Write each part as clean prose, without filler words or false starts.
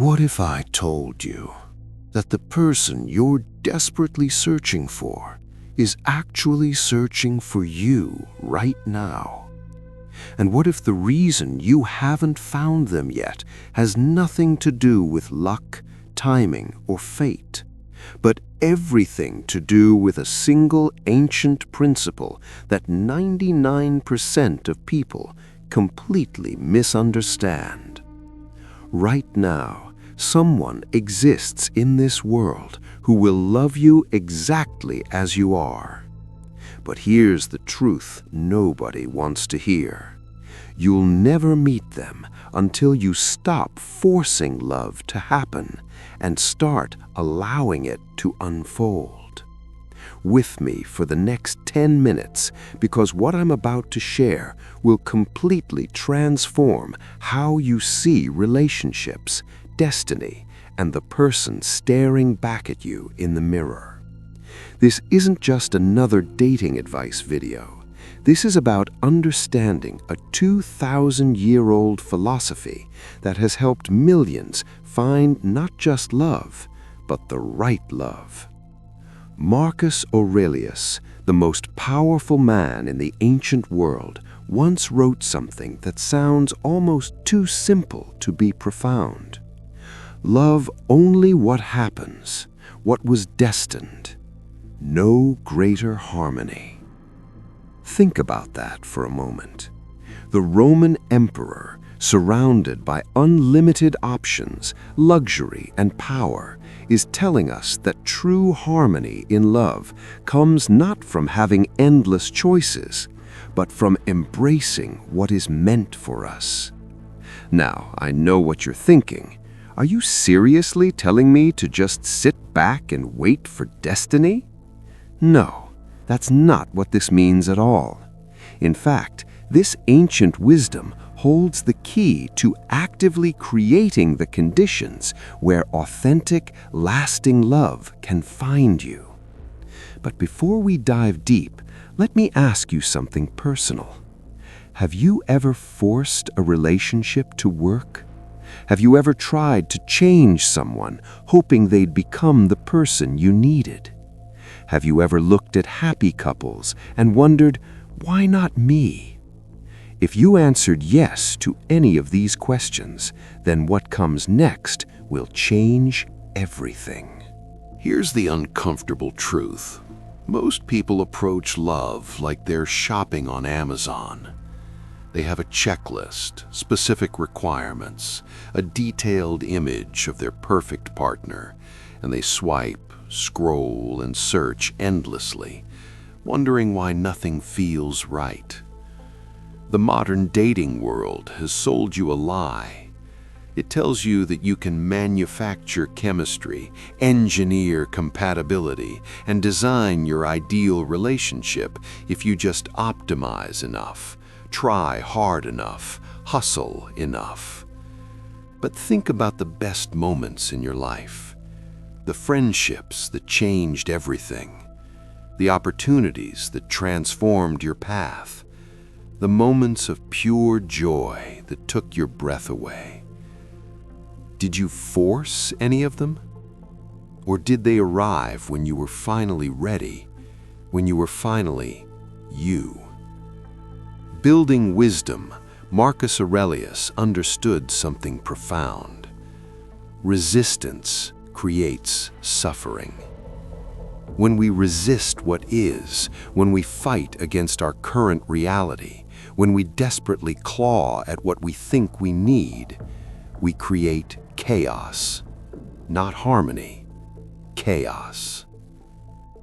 What if I told you that the person you're desperately searching for is actually searching for you right now? And what if the reason you haven't found them yet has nothing to do with luck, timing, or fate, but everything to do with a single ancient principle that 99% of people completely misunderstand? Right now, someone exists in this world who will love you exactly as you are. But here's the truth nobody wants to hear. You'll never meet them until you stop forcing love to happen and start allowing it to unfold. With me for the next 10 minutes, because what I'm about to share will completely transform how you see relationships, destiny, and the person staring back at you in the mirror. This isn't just another dating advice video. This is about understanding a 2,000-year-old philosophy that has helped millions find not just love, but the right love. Marcus Aurelius, the most powerful man in the ancient world, once wrote something that sounds almost too simple to be profound. Love only what happens, what was destined. No greater harmony. Think about that for a moment. The Roman emperor, surrounded by unlimited options, luxury, and power, is telling us that true harmony in love comes not from having endless choices, but from embracing what is meant for us. Now, I know what you're thinking. Are you seriously telling me to just sit back and wait for destiny? No, that's not what this means at all. In fact, this ancient wisdom holds the key to actively creating the conditions where authentic, lasting love can find you. But before we dive deep, let me ask you something personal. Have you ever forced a relationship to work? Have you ever tried to change someone, hoping they'd become the person you needed? Have you ever looked at happy couples and wondered, why not me? If you answered yes to any of these questions, then what comes next will change everything. Here's the uncomfortable truth. Most people approach love like they're shopping on Amazon. They have a checklist, specific requirements, a detailed image of their perfect partner, and they swipe, scroll, and search endlessly, wondering why nothing feels right. The modern dating world has sold you a lie. It tells you that you can manufacture chemistry, engineer compatibility, and design your ideal relationship if you just optimize enough, try hard enough, hustle enough. But think about the best moments in your life. The friendships that changed everything. The opportunities that transformed your path. The moments of pure joy that took your breath away. Did you force any of them? Or did they arrive when you were finally ready, when you were finally you? Building wisdom, Marcus Aurelius understood something profound. Resistance creates suffering. When we resist what is, when we fight against our current reality, when we desperately claw at what we think we need, we create chaos, not harmony, chaos.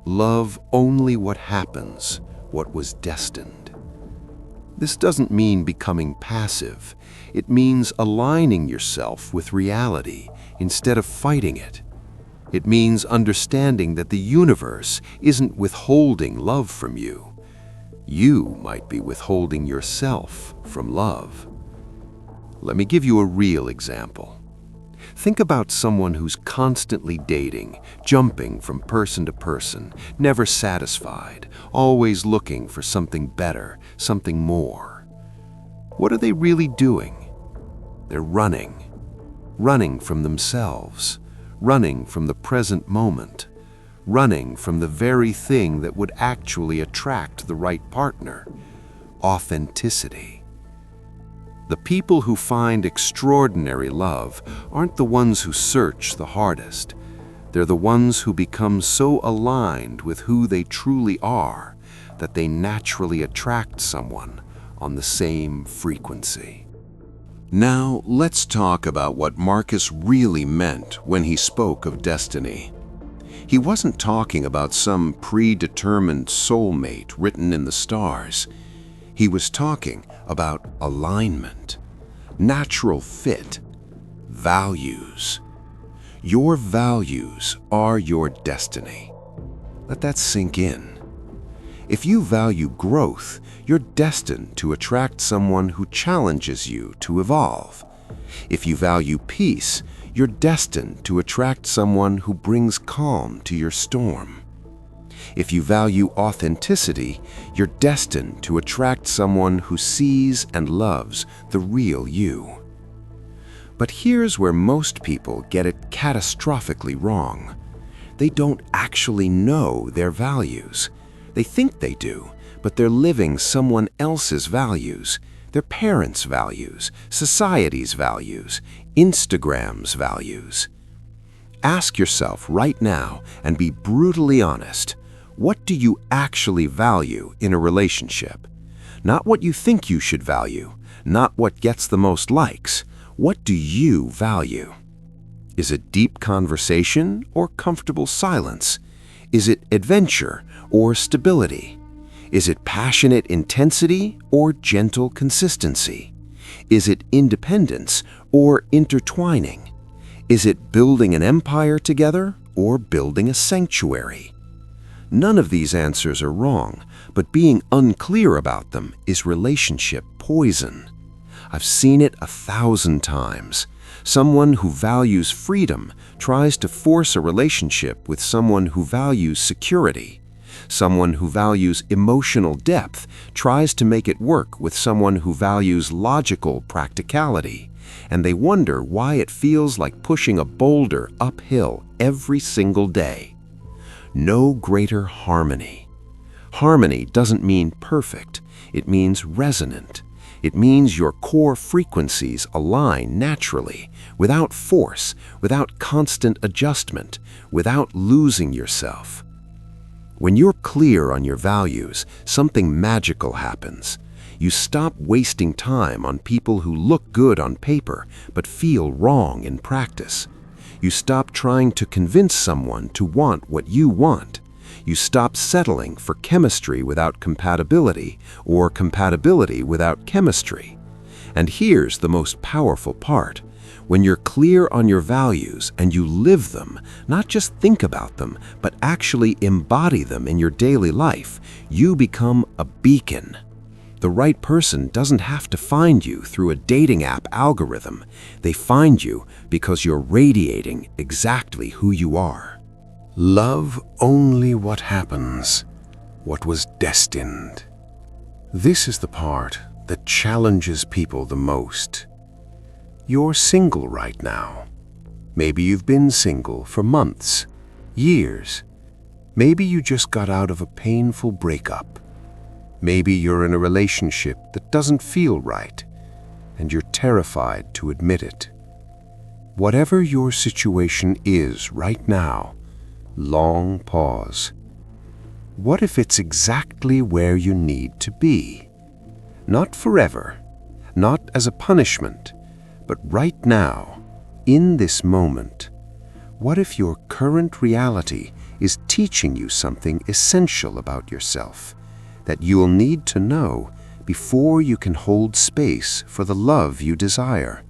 Love only what happens, what was destined. This doesn't mean becoming passive. It means aligning yourself with reality instead of fighting it. It means understanding that the universe isn't withholding love from you. You might be withholding yourself from love. Let me give you a real example. Think about someone who's constantly dating, jumping from person to person, never satisfied, always looking for something better, something more. What are they really doing? They're running. running from themselves, running from the present moment, running from the very thing that would actually attract the right partner: authenticity. The people who find extraordinary love aren't the ones who search the hardest. They're the ones who become so aligned with who they truly are that they naturally attract someone on the same frequency. Now, let's talk about what Marcus really meant when he spoke of destiny. He wasn't talking about some predetermined soulmate written in the stars. He was talking about alignment, natural fit, values. Your values are your destiny. Let that sink in. If you value growth, you're destined to attract someone who challenges you to evolve. If you value peace, you're destined to attract someone who brings calm to your storm. If you value authenticity, you're destined to attract someone who sees and loves the real you. But here's where most people get it catastrophically wrong. They don't actually know their values. They think they do, but they're living someone else's values, their parents' values, society's values, Instagram's values. Ask yourself right now and be brutally honest. What do you actually value in a relationship? Not what you think you should value, not what gets the most likes. What do you value? Is it deep conversation or comfortable silence? Is it adventure or stability? Is it passionate intensity or gentle consistency? Is it independence or intertwining? Is it building an empire together or building a sanctuary? None of these answers are wrong, but being unclear about them is relationship poison. I've seen it 1,000 times. Someone who values freedom tries to force a relationship with someone who values security. Someone who values emotional depth tries to make it work with someone who values logical practicality, and they wonder why it feels like pushing a boulder uphill every single day. No greater harmony. Harmony doesn't mean perfect. It means resonant. It means your core frequencies align naturally, without force, without constant adjustment, without losing yourself. When you're clear on your values, something magical happens. You stop wasting time on people who look good on paper but feel wrong in practice. You stop trying to convince someone to want what you want. You stop settling for chemistry without compatibility or compatibility without chemistry. And here's the most powerful part. When you're clear on your values and you live them, not just think about them, but actually embody them in your daily life, you become a beacon. The right person doesn't have to find you through a dating app algorithm. They find you because you're radiating exactly who you are. Love only what happens, what was destined. This is the part that challenges people the most. You're single right now. Maybe you've been single for months, years. Maybe you just got out of a painful breakup. Maybe you're in a relationship that doesn't feel right, and you're terrified to admit it. Whatever your situation is right now, long pause. What if it's exactly where you need to be? Not forever, not as a punishment, but right now, in this moment. What if your current reality is teaching you something essential about yourself that you'll need to know before you can hold space for the love you desire?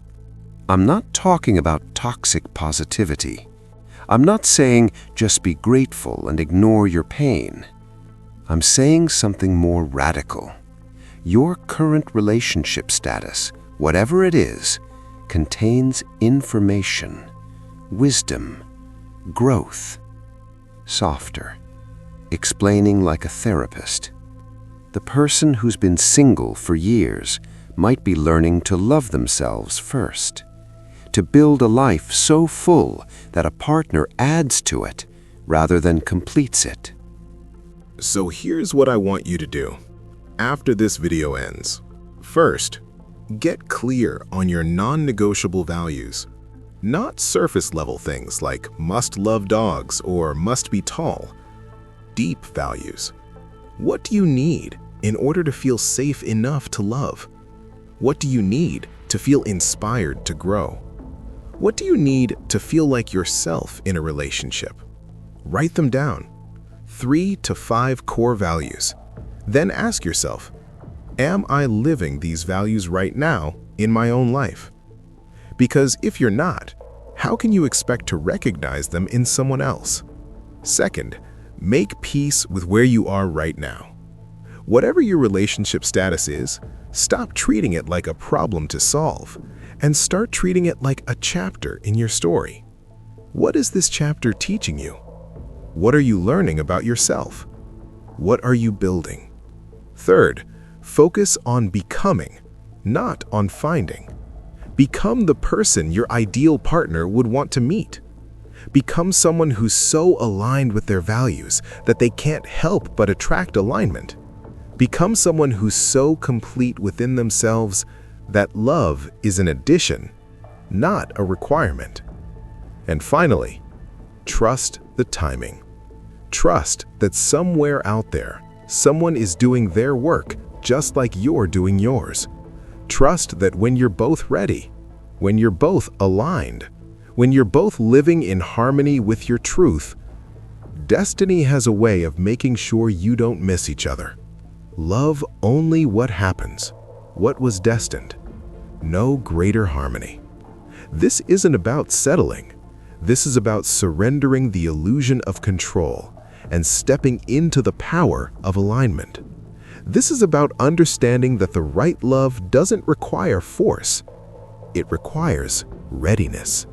I'm not talking about toxic positivity. I'm not saying just be grateful and ignore your pain. I'm saying something more radical. Your current relationship status, whatever it is, contains information, wisdom, growth. Softer, explaining like a therapist. The person who's been single for years might be learning to love themselves first, to build a life so full that a partner adds to it rather than completes it. So here's what I want you to do after this video ends. First, get clear on your non-negotiable values. Not surface-level things like must love dogs or must be tall. Deep values. What do you need in order to feel safe enough to love? What do you need to feel inspired to grow? What do you need to feel like yourself in a relationship? Write them down. 3 to 5 core values. Then ask yourself, am I living these values right now in my own life? Because if you're not, how can you expect to recognize them in someone else? Second, make peace with where you are right now. Whatever your relationship status is, stop treating it like a problem to solve and start treating it like a chapter in your story. What is this chapter teaching you? What are you learning about yourself? What are you building? Third, focus on becoming, not on finding. Become the person your ideal partner would want to meet. Become someone who's so aligned with their values that they can't help but attract alignment. Become someone who's so complete within themselves that love is an addition, not a requirement. And finally, trust the timing. Trust that somewhere out there, someone is doing their work just like you're doing yours. Trust that when you're both ready, when you're both aligned, when you're both living in harmony with your truth, destiny has a way of making sure you don't miss each other. Love only what happens, what was destined. No greater harmony. This isn't about settling. This is about surrendering the illusion of control and stepping into the power of alignment. This is about understanding that the right love doesn't require force. It requires readiness.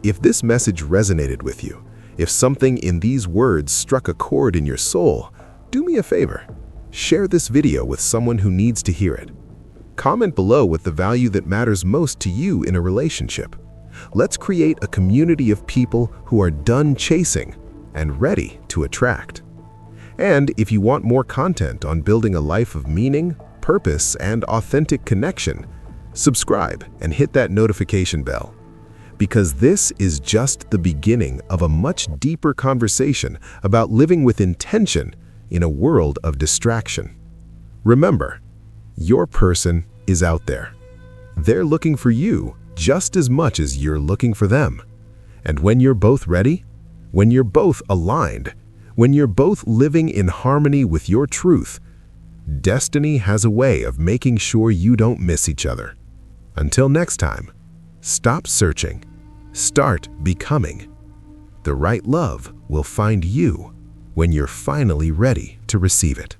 If this message resonated with you, if something in these words struck a chord in your soul, do me a favor. Share this video with someone who needs to hear it. Comment below with the value that matters most to you in a relationship. Let's create a community of people who are done chasing and ready to attract. And if you want more content on building a life of meaning, purpose, and authentic connection, subscribe and hit that notification bell. Because this is just the beginning of a much deeper conversation about living with intention in a world of distraction. Remember, your person is out there. They're looking for you just as much as you're looking for them. And when you're both ready, when you're both aligned, when you're both living in harmony with your truth, destiny has a way of making sure you don't miss each other. Until next time, stop searching, start becoming. The right love will find you when you're finally ready to receive it.